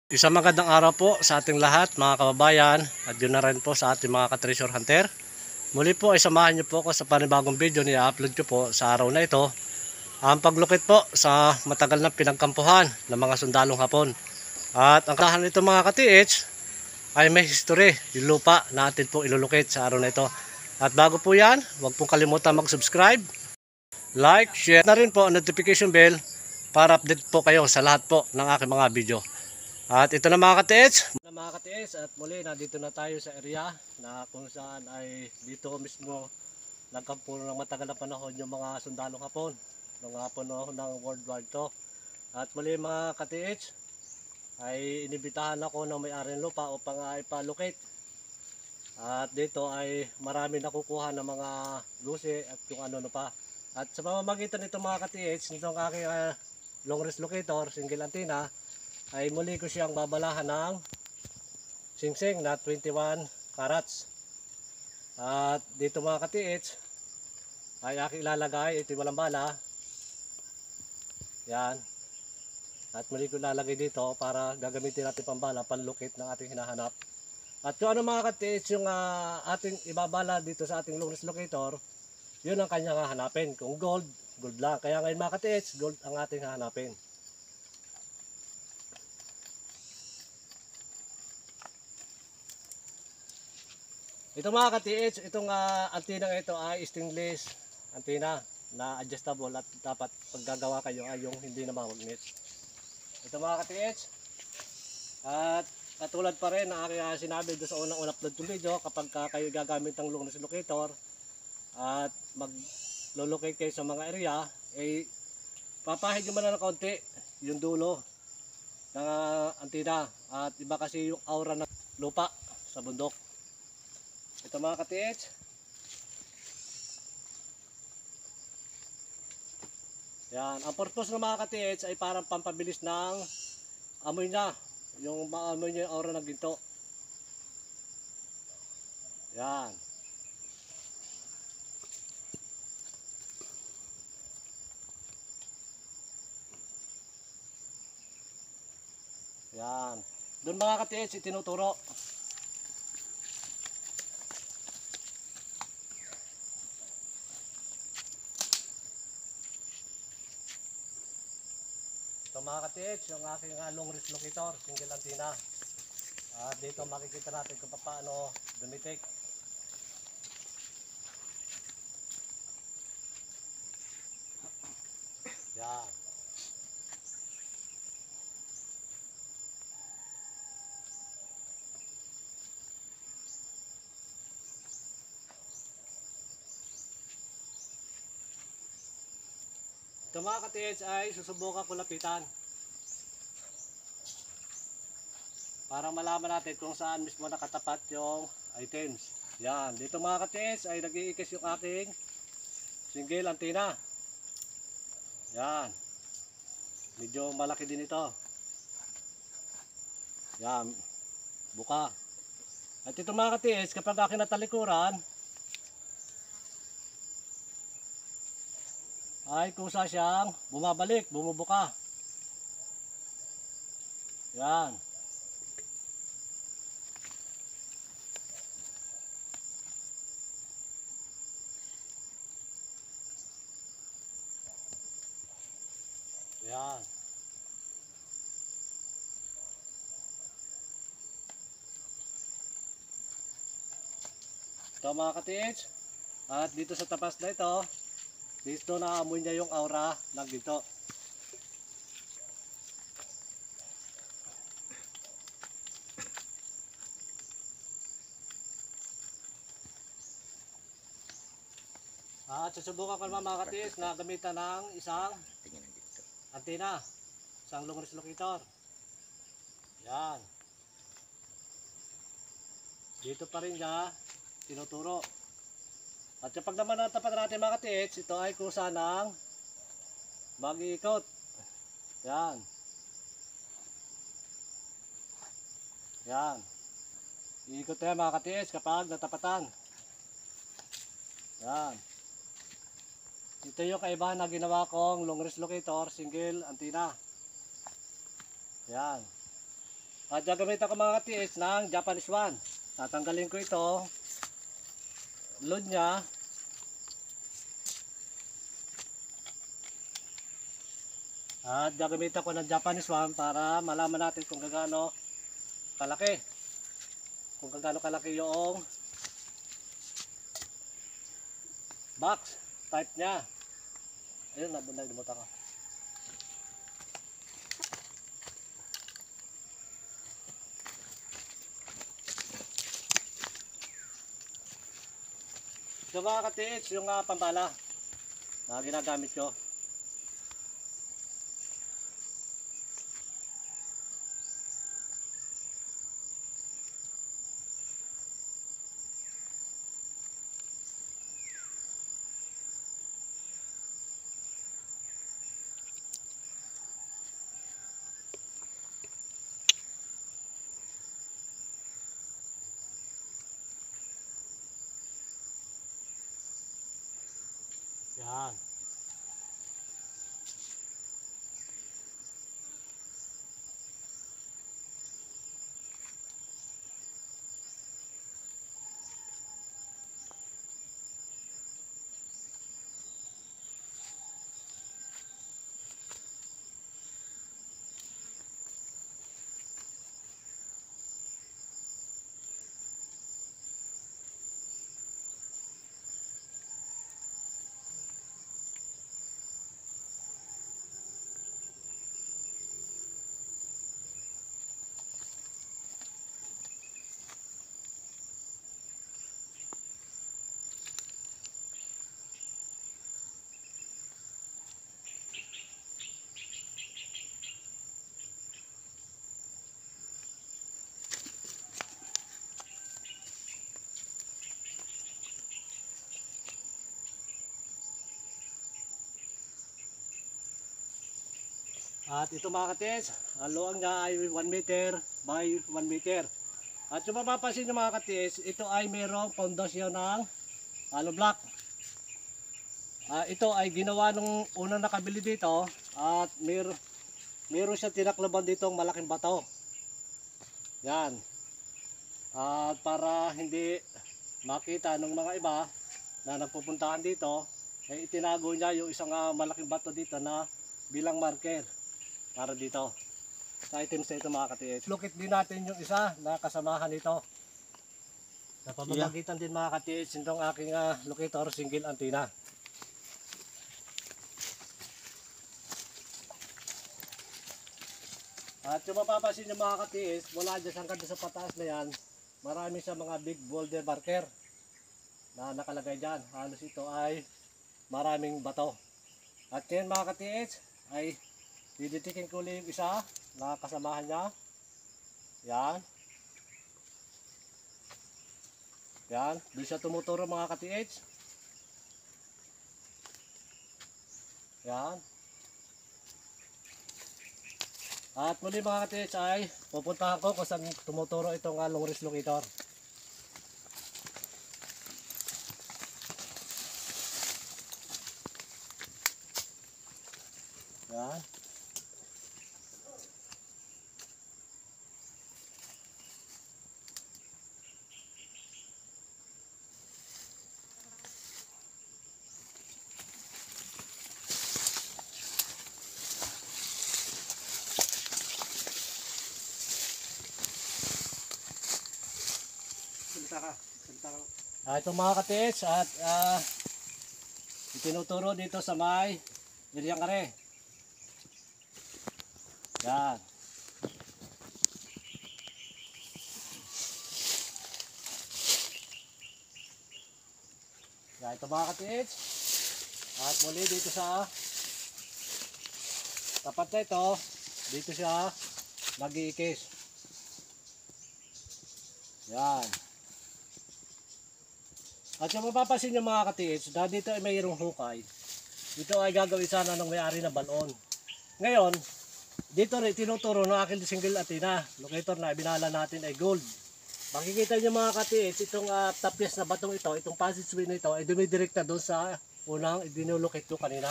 Isang magandang araw po sa ating lahat mga kababayan at yun na rin po sa ating mga ka-treasure hunter. Muli po ay samahan niyo po ako sa panibagong video na i-upload ko po sa araw na ito. Ang paglukit po sa matagal na pinagkampuhan ng mga sundalong Hapon. At ang kahan nito mga ka-TH ay may history, yung lupa na atin po ilulukit sa araw na ito. At bago po yan, huwag pong kalimutan mag-subscribe, like, share na rin po ang notification bell para update po kayo sa lahat po ng aking mga video. At ito na mga ka-TH, at muli na dito na tayo sa area na kung saan ay dito mismo nagkampo ng matagal na panahon yung mga sundalong Hapon noong panahon ng World War II. At muli mga ka-TH ay inibitahan ako ng may-ari ng lupa upang ipalocate. At dito ay marami nakukuha ng mga lusi at yung ano pa. At sa pamamagitan nito mga ka-TH, nitong aking long range locator, single antenna, ay muli ko siyang babalahan ng singsing na 21 carats. At dito mga ka-TH ay aking ilalagay, ito walang bala. Yan. At muli ko ilalagay dito para gagamitin natin pambala, panlukit ng ating hinahanap. At yung ano mga ka-TH, yung ating ibabala dito sa ating long range locator, yun ang kanyang hahanapin. Kung gold, gold lang. Kaya ngayon mga ka-TH, gold ang ating hahanapin. Ito mga ka-TH, itong antenna ito ay stainless antenna na adjustable at dapat paggagawa kayo ay yung hindi na mamagnet. Ito mga ka-TH, at katulad pa rin na aking sinabi doon sa unang upload ng video, kapag kayo gagamit ng long range locator at mag-locate kayo sa mga area, ay papahid nyo muna ng kaunti yung dulo ng antenna at iba kasi yung aura ng lupa sa bundok. Ito mga ka-TH, yan, ang purpose ng mga ka-TH ay parang pampabilis ng amoy niya, yung maamoy niya yung aura ng ginto. Yan. Yan. Doon mga ka-TH itinuturo. Ito mga ka-TH, yung aking long range locator, single antenna. Dito makikita natin kung paano dumitik. Yan. Ito mga ka-TH ay susubukan ko lapitan para malaman natin kung saan mismo nakatapat yung items. Yan, dito mga ka-TH ay nag-iikis yung aking single antenna. Yan, medyo malaki din ito. Yan, buka. At ito mga ka-TH, kapag aking natalikuran ay kusa siyang bumabalik, bumubuka. Yan. Yan. Ito mga ka-TH, at dito sa tapas na ito, dito naamoy niya yung aura ng ginto. At susubukan ko naman mga ka-TH na gamitan ng isang antenna, isang long range locator. Yan. Dito pa rin niya tinuturo. At kapag naman natapat natin mga ka-TH, ito ay kusa ng mag-iikot. Yan. Yan. Iikot tayo mga ka-TH kapag natapatan. Yan. Ito yung kaibahan na ginawa kong long range locator, single antenna. Yan. At gagamitan ko mga katiis ng Japanese one. Tatanggalin ko ito. Load niya. At gagamitan ko ng Japanese one para malaman natin kung gaano kalaki. Kung gaano kalaki yung box type niya. Ayun, nalimutan ko. So mga katiits, yung pambala na ginagamit ko. Yan. At ito mga katiits, ang luwang niya ay 1 meter by 1 meter. At yung mapapansin nyo mga katiits, ito ay mayroong pundasyon ng hollow block. Ito ay ginawa nung unang nakabili dito at meron siya tinakloban ditong malaking bato. Yan. At para hindi makita ng mga iba na nagpupuntahan dito, ay itinago niya yung isang malaking bato dito na bilang marker. Para dito sa items na ito mga katiits. Lukit din natin yung isa na kasamahan nito. Sa pamamagitan din mga katiits, itong aking locator single antenna. At yung mapapansin nyo mga katiits, mula dyan hanggang sa pataas na yan, marami sa mga big boulder marker na nakalagay dyan. Halos ito ay maraming bato. At yan mga katiits ay diditikin ko ulit yung isa na kasamahan niya. Yan. Yan. Doon siya tumuturo mga katiits. Yan. At muli mga katiits ay pupuntahan ko kung saan tumuturo itong long range locator. Yan. Ito mga katiits at itinuturo dito sa may iryang kare. Yan. Yan ito mga katiits. At muli dito sa tapat na ito, dito siya mag-iikis. Yan. At yung mapapansin nyo mga katiits, dahil dito ay mayroong hukay, ito ay gagawin sana ng may-ari na balon. Ngayon, dito rin tinuturo ng aking single antenna locator na ibinala natin ay gold. Makikita nyo mga katiits, itong tapyas na batong ito, itong passageway na ito ay dumidirekta doon sa unang idinulocate ko kanina.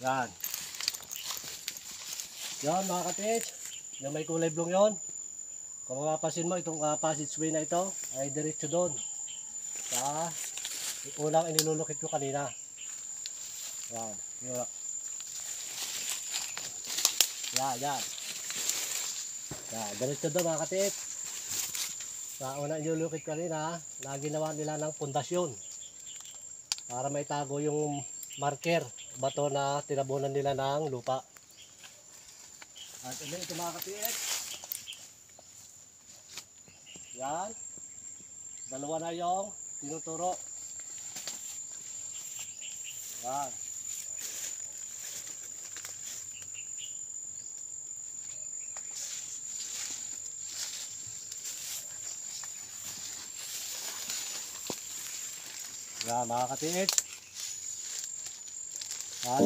Yan. Yan mga katiits, Yung may kulay blue yon. Kung mapapansin mo, itong passageway na ito ay diretso doon sa unang inilulukit ko kanina. Yan. Yan. Yan. Diretso doon mga katiit. Sa unang inilulukit kanina, na ginawa nila ng pundasyon para maitago yung marker, bato na tinabunan nila ng lupa. At ito mga katiit. Yan. Dalawa na yung tinuturo. Yan. Yan mga katiit. Yan.